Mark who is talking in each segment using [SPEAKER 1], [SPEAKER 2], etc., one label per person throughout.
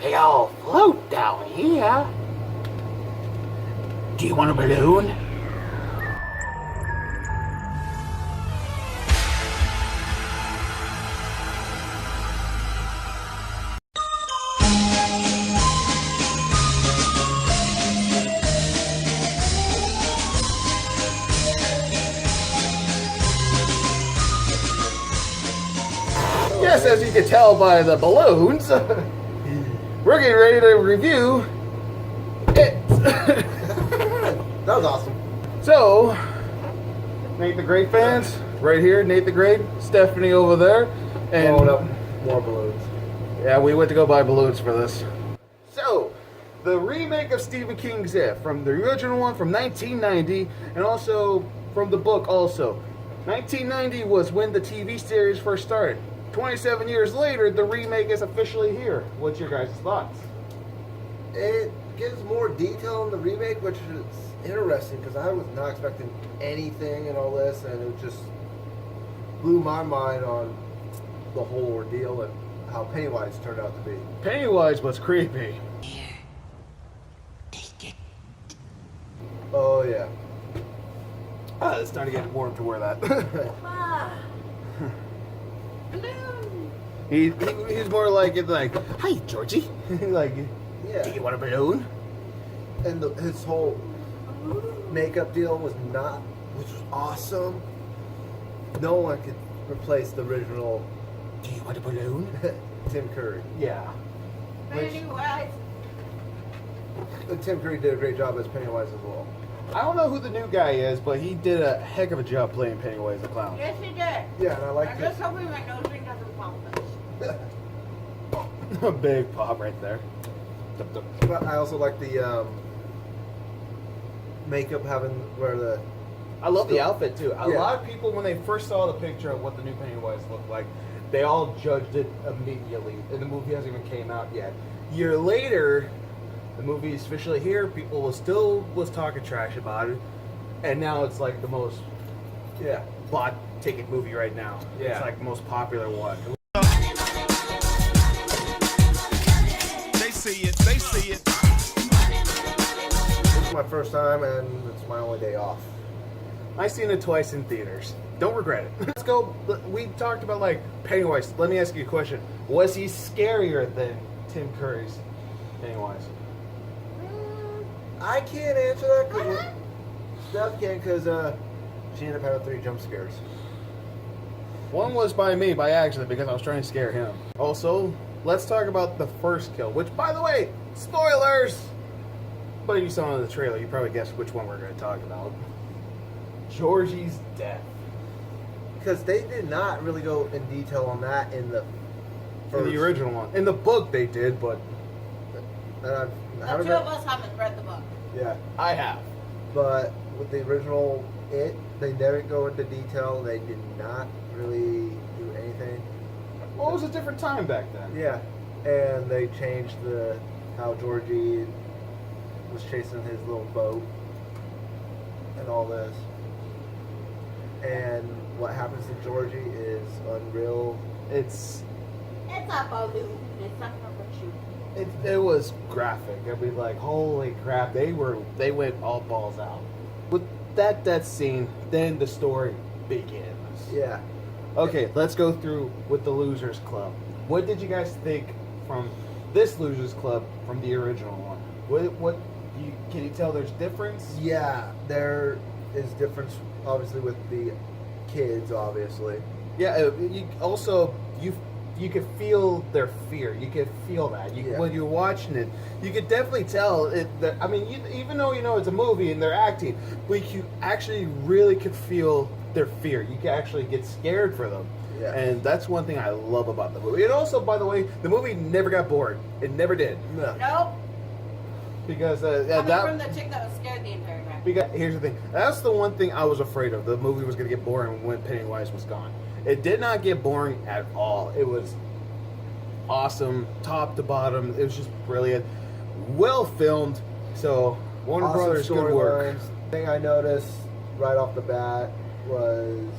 [SPEAKER 1] They all float down here. Do you want a balloon? Yes, as you can tell by the balloons, we're getting ready to review it.
[SPEAKER 2] That was awesome.
[SPEAKER 1] So, Nate the Great fans, right here, Nate the Great, Stephannie over there, and
[SPEAKER 2] Blowing up more balloons.
[SPEAKER 1] yeah, we went to go buy balloons for this. So, the remake of Stephen King's It, from the original one from 1990, and also from the book also. 1990 was when the TV series first started. 27 years later, the remake is officially here. What's your guys' thoughts?
[SPEAKER 2] It gives more detail in the remake, which is interesting because I was not expecting anything in all this, and it just blew my mind on the whole ordeal and how Pennywise turned out to be.
[SPEAKER 1] Pennywise was creepy.
[SPEAKER 2] Oh yeah.
[SPEAKER 1] It's time to get warm to wear that. He's more like it's like, hi Georgie, like,
[SPEAKER 2] Yeah.
[SPEAKER 1] do you want a balloon?
[SPEAKER 2] And his whole makeup deal was not, which was awesome. No one could replace the original
[SPEAKER 1] Do you want a balloon?
[SPEAKER 2] Tim Curry.
[SPEAKER 1] Yeah.
[SPEAKER 3] Pennywise.
[SPEAKER 2] Tim Curry did a great job as Pennywise as well.
[SPEAKER 1] I don't know who the new guy is, but he did a heck of a job playing Pennywise the Clown.
[SPEAKER 3] Yes, he did.
[SPEAKER 2] Yeah, and I like
[SPEAKER 3] I'm
[SPEAKER 2] this.
[SPEAKER 3] just hoping my nose ring doesn't fall this.
[SPEAKER 1] A big pop right there.
[SPEAKER 2] But I also like the makeup having where the
[SPEAKER 1] I love the outfit too. A
[SPEAKER 2] Yeah.
[SPEAKER 1] lot of people, when they first saw the picture of what the new Pennywise looked like, they all judged it immediately, and the movie hasn't even came out yet. Year later, the movie is officially here. People was talking trash about it, and now it's like the most
[SPEAKER 2] yeah.
[SPEAKER 1] bought ticket movie right now.
[SPEAKER 2] Yeah.
[SPEAKER 1] It's like the most popular one.
[SPEAKER 4] They see it. They see it.
[SPEAKER 2] This is my first time and it's my only day off.
[SPEAKER 1] I've seen it twice in theaters. Don't regret it. Let's go. We talked about like Pennywise. Let me ask you a question. Was he scarier than Tim Curry's Pennywise?
[SPEAKER 2] I can't answer that because Steph can because she ended up having 3 jump scares.
[SPEAKER 1] One was by me by accident because I was trying to scare him. Also, let's talk about the first kill, which, by the way, spoilers! But if you saw it in the trailer, you probably guessed which one we're going to talk about. Georgie's death.
[SPEAKER 2] Because they did not really go in detail on that in the
[SPEAKER 1] In the original one. In the book they did, but
[SPEAKER 2] And
[SPEAKER 3] The
[SPEAKER 2] I
[SPEAKER 3] two
[SPEAKER 2] remember,
[SPEAKER 3] of us haven't read the book.
[SPEAKER 2] yeah,
[SPEAKER 1] I have.
[SPEAKER 2] but with the original they never go into detail. They did not really do anything.
[SPEAKER 1] Well, it was a different time back then.
[SPEAKER 2] Yeah, and they changed how Georgie was chasing his little boat and all this. And what happens to Georgie is unreal.
[SPEAKER 1] It's
[SPEAKER 3] It's a balloon. It's not gonna shoot.
[SPEAKER 1] it was graphic. I mean, like, holy crap, they went all balls out. With that scene, then the story begins.
[SPEAKER 2] Yeah.
[SPEAKER 1] Okay, let's go through with the Losers Club. What did you guys think from this Losers Club from the original one? Can you tell there's difference?
[SPEAKER 2] Yeah, there is difference obviously with the kids, obviously.
[SPEAKER 1] Yeah. You could feel their fear. You could feel that.
[SPEAKER 2] Yeah.
[SPEAKER 1] When you're watching it, you could definitely tell it. I mean, even though you know it's a movie and they're acting, but you actually really could feel their fear. You could actually get scared for them.
[SPEAKER 2] Yeah.
[SPEAKER 1] And that's one thing I love about the movie. And also, by the way, the movie never got bored. It never did.
[SPEAKER 2] No.
[SPEAKER 3] Nope.
[SPEAKER 1] Because
[SPEAKER 3] Coming from the chick that was scared the entire time.
[SPEAKER 1] because here's the thing. That's the one thing I was afraid of. The movie was going to get boring when Pennywise was gone. It did not get boring at all. It was awesome, top to bottom. It was just brilliant. Well filmed. So, Warner
[SPEAKER 2] Awesome
[SPEAKER 1] Brothers, good work.
[SPEAKER 2] storylines. Thing I noticed right off the bat was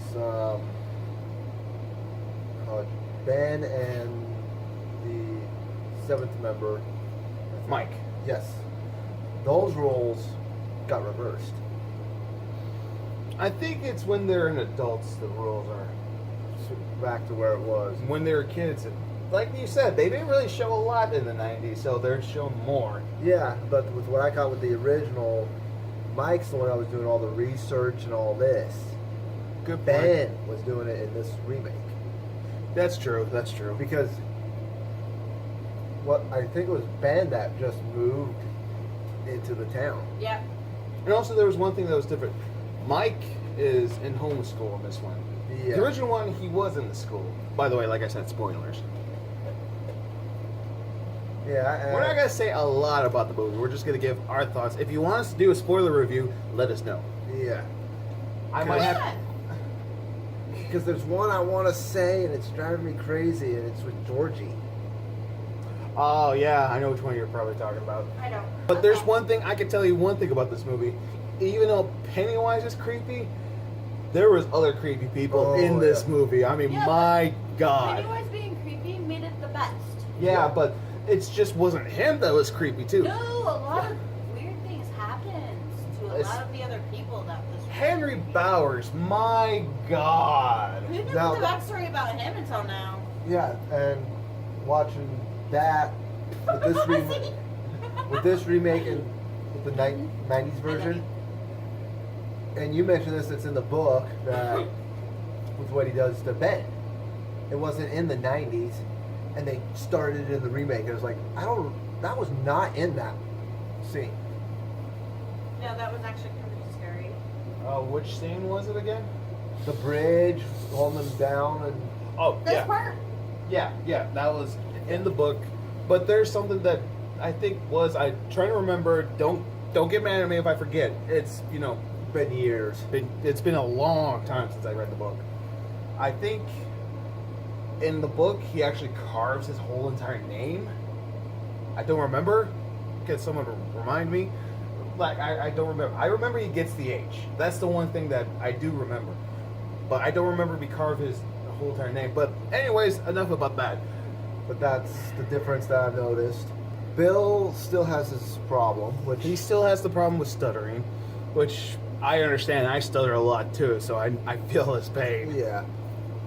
[SPEAKER 2] Ben and the seventh member,
[SPEAKER 1] Mike.
[SPEAKER 2] yes, those roles got reversed.
[SPEAKER 1] I think it's when they're in adults the rules are.
[SPEAKER 2] Back to where it was.
[SPEAKER 1] When they were kids, like you said, they didn't really show a lot in the 90s, so they're showing more.
[SPEAKER 2] Yeah, but with what I caught with the original, Mike's the one that was doing all the research and all this.
[SPEAKER 1] Good point.
[SPEAKER 2] Ben was doing it in this remake.
[SPEAKER 1] That's true.
[SPEAKER 2] Because what I think it was Ben that just moved into the town.
[SPEAKER 3] Yep.
[SPEAKER 1] And also, there was one thing that was different. Mike is in homeschool in this one.
[SPEAKER 2] Yeah.
[SPEAKER 1] The original one, he was in the school. By the way, like I said, spoilers.
[SPEAKER 2] Yeah.
[SPEAKER 1] We're not going to say a lot about the movie. We're just going to give our thoughts. If you want us to do a spoiler review, let us know.
[SPEAKER 2] Yeah.
[SPEAKER 1] I might have...
[SPEAKER 2] Because there's one I want to say, and it's driving me crazy, and it's with Georgie.
[SPEAKER 1] Oh, yeah. I know which one you're probably talking about.
[SPEAKER 3] I don't.
[SPEAKER 1] But there's one thing, I can tell you one thing about this movie. Even though Pennywise is creepy, there was other creepy people in this movie. I mean,
[SPEAKER 3] Yeah,
[SPEAKER 1] my God.
[SPEAKER 3] Pennywise being creepy made it the best.
[SPEAKER 1] Yeah, but it just wasn't him that was creepy, too.
[SPEAKER 3] No, a lot of weird things happened to a lot of the other people that was.
[SPEAKER 1] Henry Bowers, my God.
[SPEAKER 3] Who knew
[SPEAKER 2] Now-
[SPEAKER 3] the backstory about him until now?
[SPEAKER 2] Yeah, and watching that with this remake and with the 90s version. And you mentioned this, it's in the book that with what he does to Ben. It wasn't in the 90s, and they started in the remake. And it was like, that was not in that scene.
[SPEAKER 3] No, that was actually kind of scary.
[SPEAKER 1] Which scene was it again?
[SPEAKER 2] The bridge, holding them down, and
[SPEAKER 1] Oh,
[SPEAKER 3] This
[SPEAKER 1] yeah.
[SPEAKER 3] part?
[SPEAKER 1] Yeah, that was in the book. But there's something that I think was, I'm trying to remember, don't get mad at me if I forget. It's,
[SPEAKER 2] been years.
[SPEAKER 1] it's been a long time since I read the book. I think in the book he actually carves his whole entire name. I don't remember. Can someone remind me? Like I don't remember. I remember he gets the H. That's the one thing that I do remember. But I don't remember if he carved his whole entire name. But anyways, enough about that.
[SPEAKER 2] But that's the difference that I've noticed. Bill still has his problem, which
[SPEAKER 1] He still has the problem with stuttering, which I understand. I stutter a lot too, so I feel his pain.
[SPEAKER 2] yeah.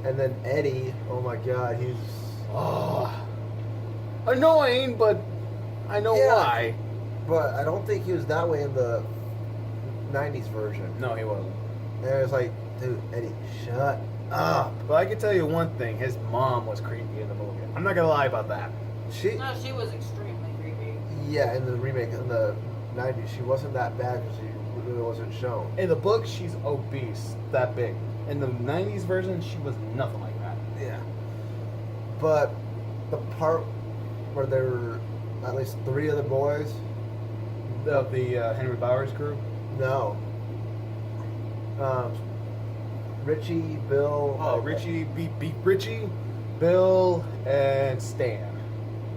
[SPEAKER 2] And then Eddie, oh my God, he's
[SPEAKER 1] Annoying, but I know
[SPEAKER 2] Yeah.
[SPEAKER 1] why.
[SPEAKER 2] But I don't think he was that way in the 90s version.
[SPEAKER 1] No, he wasn't.
[SPEAKER 2] And it was like, dude, Eddie, shut up.
[SPEAKER 1] But I can tell you one thing: his mom was creepy in the movie. I'm not gonna lie about that.
[SPEAKER 3] No, she was extremely creepy.
[SPEAKER 2] Yeah, in the remake, in the 90s, she wasn't that bad because she really wasn't shown.
[SPEAKER 1] In the book, she's obese, that big. In the '90s version, she was nothing like that.
[SPEAKER 2] Yeah. But the part where there were at least 3 other boys,
[SPEAKER 1] Of the Henry Bowers crew.
[SPEAKER 2] no. Richie, Bill.
[SPEAKER 1] Oh, Richie, Richie, Bill, and Stan.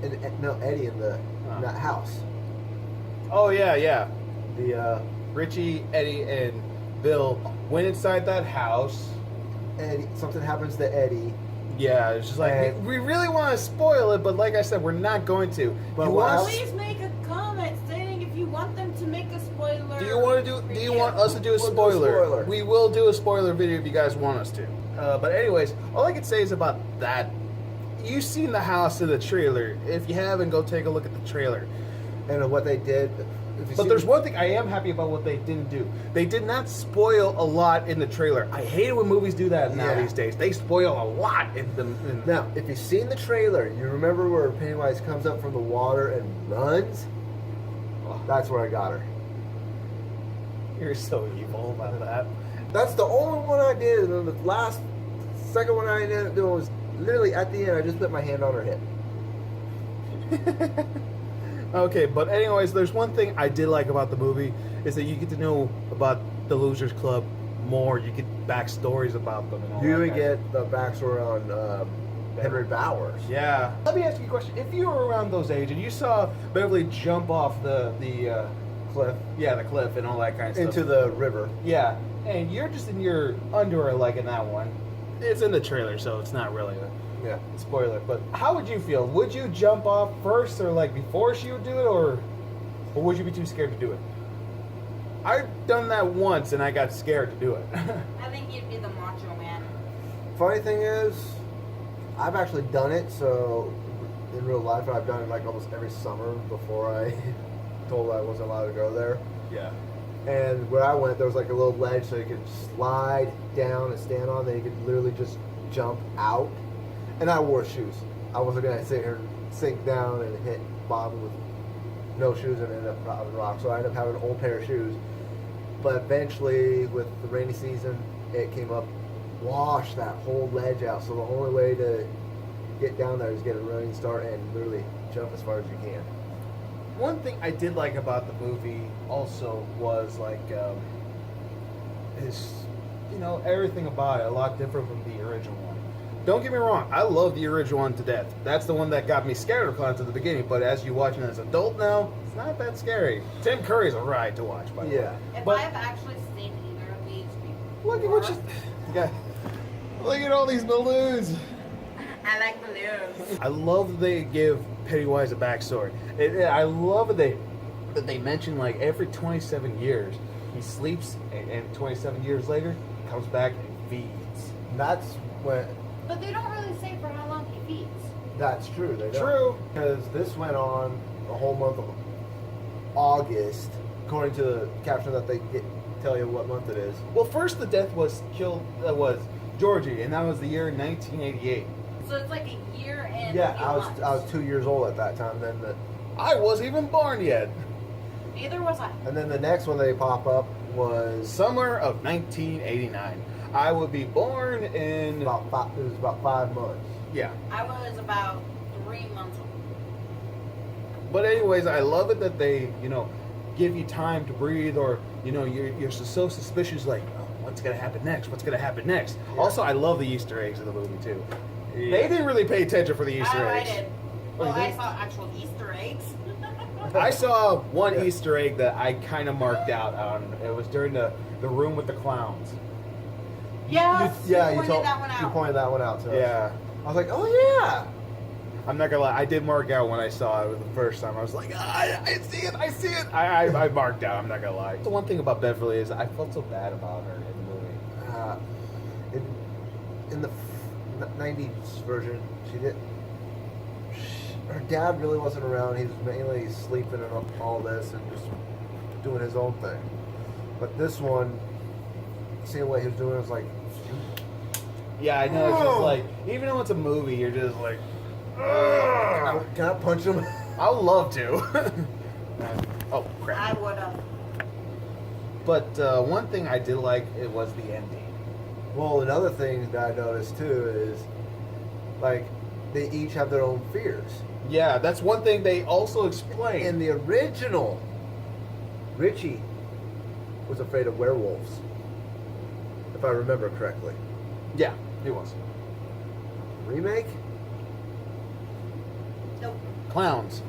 [SPEAKER 2] And no, Eddie in that house.
[SPEAKER 1] Oh yeah.
[SPEAKER 2] The
[SPEAKER 1] Richie, Eddie, and Bill went inside that house.
[SPEAKER 2] Eddie, something happens to Eddie.
[SPEAKER 1] Yeah, it's just like
[SPEAKER 2] And-
[SPEAKER 1] we really want to spoil it, but like I said, we're not going to.
[SPEAKER 2] But
[SPEAKER 1] You
[SPEAKER 2] what
[SPEAKER 1] want
[SPEAKER 2] else-
[SPEAKER 1] us-
[SPEAKER 3] Please make a comment saying if you want them to make a spoiler.
[SPEAKER 1] Do you want to do? Do you want us to do a
[SPEAKER 2] We'll do a
[SPEAKER 1] spoiler?
[SPEAKER 2] spoiler.
[SPEAKER 1] We will do a spoiler video if you guys want us to. But anyways, all I can say is about that. You've seen the house in the trailer. If you haven't, go take a look at the trailer.
[SPEAKER 2] And what they did.
[SPEAKER 1] But there's one thing I am happy about what they didn't do. They did not spoil a lot in the trailer. I hate it when movies do that now
[SPEAKER 2] Yeah.
[SPEAKER 1] these days. They spoil a lot in them.
[SPEAKER 2] Now, if you've seen the trailer, you remember where Pennywise comes up from the water and runs? That's where I got her.
[SPEAKER 1] You're so evil about that.
[SPEAKER 2] That's the only one I did. And then the second one I ended up doing was literally at the end. I just put my hand on her hip.
[SPEAKER 1] Okay, but anyways, there's one thing I did like about the movie is that you get to know about the Losers Club more. You get backstories about them. And all
[SPEAKER 2] You
[SPEAKER 1] that
[SPEAKER 2] would
[SPEAKER 1] kind of-
[SPEAKER 2] get the backstory on Henry Bowers.
[SPEAKER 1] Yeah. Let me ask you a question. If you were around those age and you saw Beverly jump off the
[SPEAKER 2] Cliff
[SPEAKER 1] the cliff and all that kind of stuff.
[SPEAKER 2] into the river.
[SPEAKER 1] Yeah, and you're just in your underwear like in that one. It's in the trailer, so it's not really
[SPEAKER 2] Yeah.
[SPEAKER 1] Spoiler. But how would you feel? Would you jump off first, or like before she would do it, or would you be too scared to do it? I've done that once, and I got scared to do it.
[SPEAKER 3] I think you'd be the macho man.
[SPEAKER 2] Funny thing is, I've actually done it. So in real life, I've done it like almost every summer before I told I wasn't allowed to go there.
[SPEAKER 1] Yeah.
[SPEAKER 2] And where I went, there was like a little ledge so you could slide down and stand on. Then you could literally just jump out. And I wore shoes. I wasn't gonna sit here and sink down and hit bottom with no shoes and end up dropping rocks. So I ended up having an old pair of shoes. But eventually, with the rainy season, it came up, washed that whole ledge out. So the only way to get down there is get a running start and literally jump as far as you can.
[SPEAKER 1] One thing I did like about the movie also was like his, everything about it a lot different from the original one. Don't get me wrong, I love the original one to death. That's the one that got me scared of clowns at the beginning. But as you watch it as an adult now, it's not that scary. Tim Curry's a ride to watch, by the way.
[SPEAKER 3] If
[SPEAKER 1] But
[SPEAKER 3] I've actually seen either of these
[SPEAKER 1] look at what
[SPEAKER 3] before,
[SPEAKER 1] yeah. Look at all these balloons.
[SPEAKER 3] I like balloons.
[SPEAKER 1] I love that they give Pennywise a backstory. I love that they mention like every 27 years he sleeps, and 27 years later he comes back and feeds.
[SPEAKER 2] That's when.
[SPEAKER 3] But they don't really say for how long he feeds.
[SPEAKER 2] That's true. They don't.
[SPEAKER 1] True.
[SPEAKER 2] Because this went on the whole month of August, according to the caption that they tell you what month it is.
[SPEAKER 1] Well, first the death was Georgie, and that was the year 1988.
[SPEAKER 3] So it's like a year and
[SPEAKER 2] Yeah,
[SPEAKER 3] a few
[SPEAKER 2] I
[SPEAKER 3] months.
[SPEAKER 2] was 2 years old at that time. Then
[SPEAKER 1] I wasn't even born yet.
[SPEAKER 3] Neither was I.
[SPEAKER 2] and then the next one they pop up was
[SPEAKER 1] Summer of 1989. I would be born in
[SPEAKER 2] about 5. It was about 5 months.
[SPEAKER 1] yeah.
[SPEAKER 3] I was about 3 months old.
[SPEAKER 1] But anyways, I love it that they, give you time to breathe, or you're so suspicious, like, oh, what's gonna happen next? What's gonna happen next?
[SPEAKER 2] Yeah.
[SPEAKER 1] Also, I love the Easter eggs in the movie too. They didn't really pay attention for the Easter
[SPEAKER 3] I
[SPEAKER 1] eggs.
[SPEAKER 3] did.
[SPEAKER 1] Oh,
[SPEAKER 3] Well,
[SPEAKER 1] you
[SPEAKER 3] I
[SPEAKER 1] did?
[SPEAKER 3] saw actual Easter eggs.
[SPEAKER 1] I saw one
[SPEAKER 2] Yeah.
[SPEAKER 1] Easter egg that I kind of marked out on. It was during the room with the clowns.
[SPEAKER 3] Yes,
[SPEAKER 2] Yeah,
[SPEAKER 3] you pointed that one
[SPEAKER 2] You
[SPEAKER 3] out.
[SPEAKER 2] pointed that one out to us.
[SPEAKER 1] Yeah.
[SPEAKER 2] I was like, oh yeah.
[SPEAKER 1] I'm not gonna lie, I did mark out when I saw it the first time. I was like, I see it, I see it. I marked out, I'm not gonna lie. The one thing about Beverly is I felt so bad about her in the movie.
[SPEAKER 2] In the 90s version, her dad really wasn't around. He was mainly sleeping and all this and just doing his own thing. But this one, seeing what he was doing, was like,
[SPEAKER 1] Yeah, I know, it's just
[SPEAKER 2] Oh.
[SPEAKER 1] like, even though it's a movie, you're just like,
[SPEAKER 2] can I punch him?
[SPEAKER 1] I would love to. Oh, crap.
[SPEAKER 3] I would have.
[SPEAKER 1] But one thing I did like, it was the ending.
[SPEAKER 2] Well, another thing that I noticed too is, like, they each have their own fears.
[SPEAKER 1] Yeah, that's one thing they also explain.
[SPEAKER 2] In the original, Richie was afraid of werewolves, if I remember correctly.
[SPEAKER 1] Yeah, he was.
[SPEAKER 2] Remake?
[SPEAKER 3] Nope.
[SPEAKER 1] Clowns.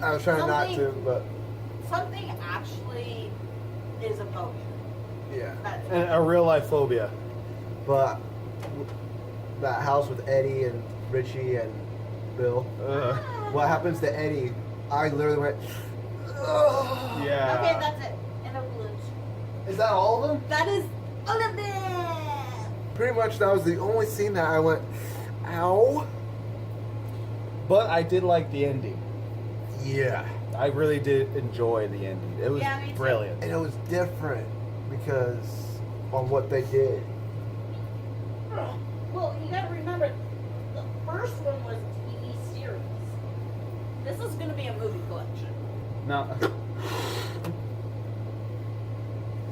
[SPEAKER 2] I was trying not to,
[SPEAKER 3] Something-
[SPEAKER 2] but
[SPEAKER 3] Something actually is a phobia.
[SPEAKER 2] yeah.
[SPEAKER 3] That's
[SPEAKER 1] And a real life phobia.
[SPEAKER 2] But that house with Eddie and Richie and Bill. What happens to Eddie? I literally went. "Ugh."
[SPEAKER 1] Yeah.
[SPEAKER 3] Okay, that's it. And a balloon.
[SPEAKER 1] Is that all of them?
[SPEAKER 3] That is all of them.
[SPEAKER 2] Pretty much that was the only scene that I went, ow.
[SPEAKER 1] But I did like the ending.
[SPEAKER 2] Yeah.
[SPEAKER 1] I really did enjoy the ending. It was
[SPEAKER 3] Yeah, me too.
[SPEAKER 1] brilliant.
[SPEAKER 2] And it was different because on what they did.
[SPEAKER 3] Well, you gotta remember, the first one was a TV series. This is gonna be a movie collection.
[SPEAKER 1] No.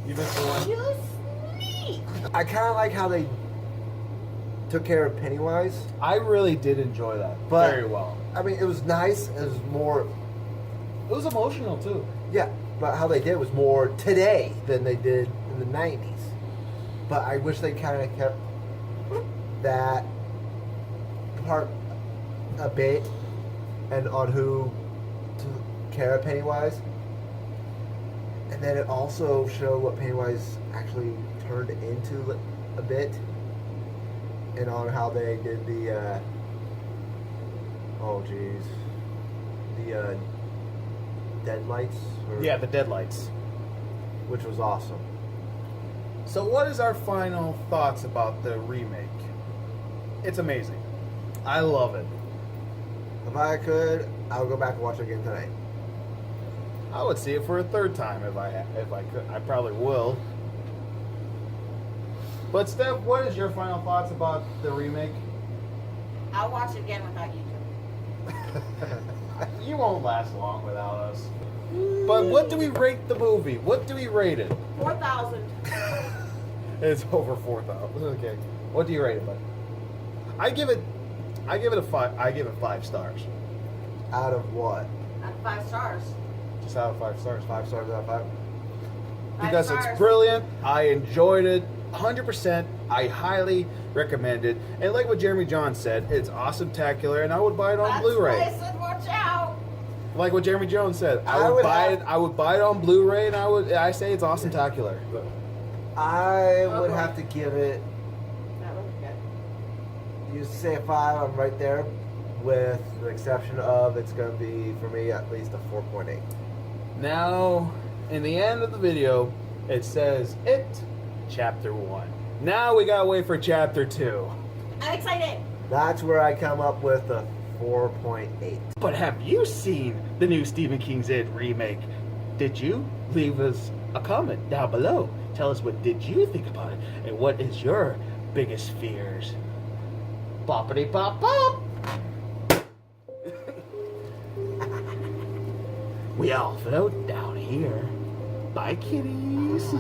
[SPEAKER 1] You missed the one.
[SPEAKER 3] You sneak!
[SPEAKER 2] I kind of like how they took care of Pennywise.
[SPEAKER 1] I really did enjoy that
[SPEAKER 2] But-
[SPEAKER 1] very well.
[SPEAKER 2] I mean, it was nice. It was more,
[SPEAKER 1] It was emotional too.
[SPEAKER 2] yeah, but how they did was more today than they did in the 90s. But I wish they kind of kept that part a bit and on who took care of Pennywise. And then it also showed what Pennywise actually turned into a bit. and on how they did the the deadlights.
[SPEAKER 1] Yeah, the Deadlights.
[SPEAKER 2] Which was awesome.
[SPEAKER 1] So what is our final thoughts about the remake? It's amazing. I love it.
[SPEAKER 2] If I could, I would go back and watch it again tonight.
[SPEAKER 1] I would see it for a third time if I could. I probably will. But Steph, what is your final thoughts about the remake?
[SPEAKER 3] I'll watch it again without you two.
[SPEAKER 1] You won't last long without us. But what do we rate the movie? What do we rate it?
[SPEAKER 3] 4,000.
[SPEAKER 1] It's over 4,000. Okay. What do you rate it, bud? I give it a 5. I give it 5 stars.
[SPEAKER 2] Out of what?
[SPEAKER 3] Out of 5 stars.
[SPEAKER 1] Just out of 5 stars.
[SPEAKER 2] 5 stars out of 5?
[SPEAKER 1] Because
[SPEAKER 3] stars.
[SPEAKER 1] it's brilliant. I enjoyed it 100%. I highly recommend it. And like what Jeremy John said, it's awesome-tacular, and I would buy it on
[SPEAKER 3] That's
[SPEAKER 1] Blu-ray.
[SPEAKER 3] why I said watch out.
[SPEAKER 1] Like what Jeremy Jones said, I
[SPEAKER 2] I
[SPEAKER 1] would
[SPEAKER 2] would
[SPEAKER 1] buy
[SPEAKER 2] have-
[SPEAKER 1] it. I would buy it on Blu-ray, and I say it's awesome-tacular.
[SPEAKER 2] I would
[SPEAKER 3] Okay.
[SPEAKER 2] have to give it,
[SPEAKER 3] That was good.
[SPEAKER 2] you say a 5, I'm right there, with the exception of it's going to be, for me, at least a 4.8.
[SPEAKER 1] Now, in the end of the video, it says It, Chapter 1. Now we gotta wait for Chapter 2.
[SPEAKER 3] I'm excited.
[SPEAKER 2] That's where I come up with a 4.8.
[SPEAKER 1] But have you seen the new Stephen King's It remake? Did you? Leave us a comment down below. Tell us what did you think about it, and what is your biggest fears? Boppity pop pop! We all float down here. Bye, kitties.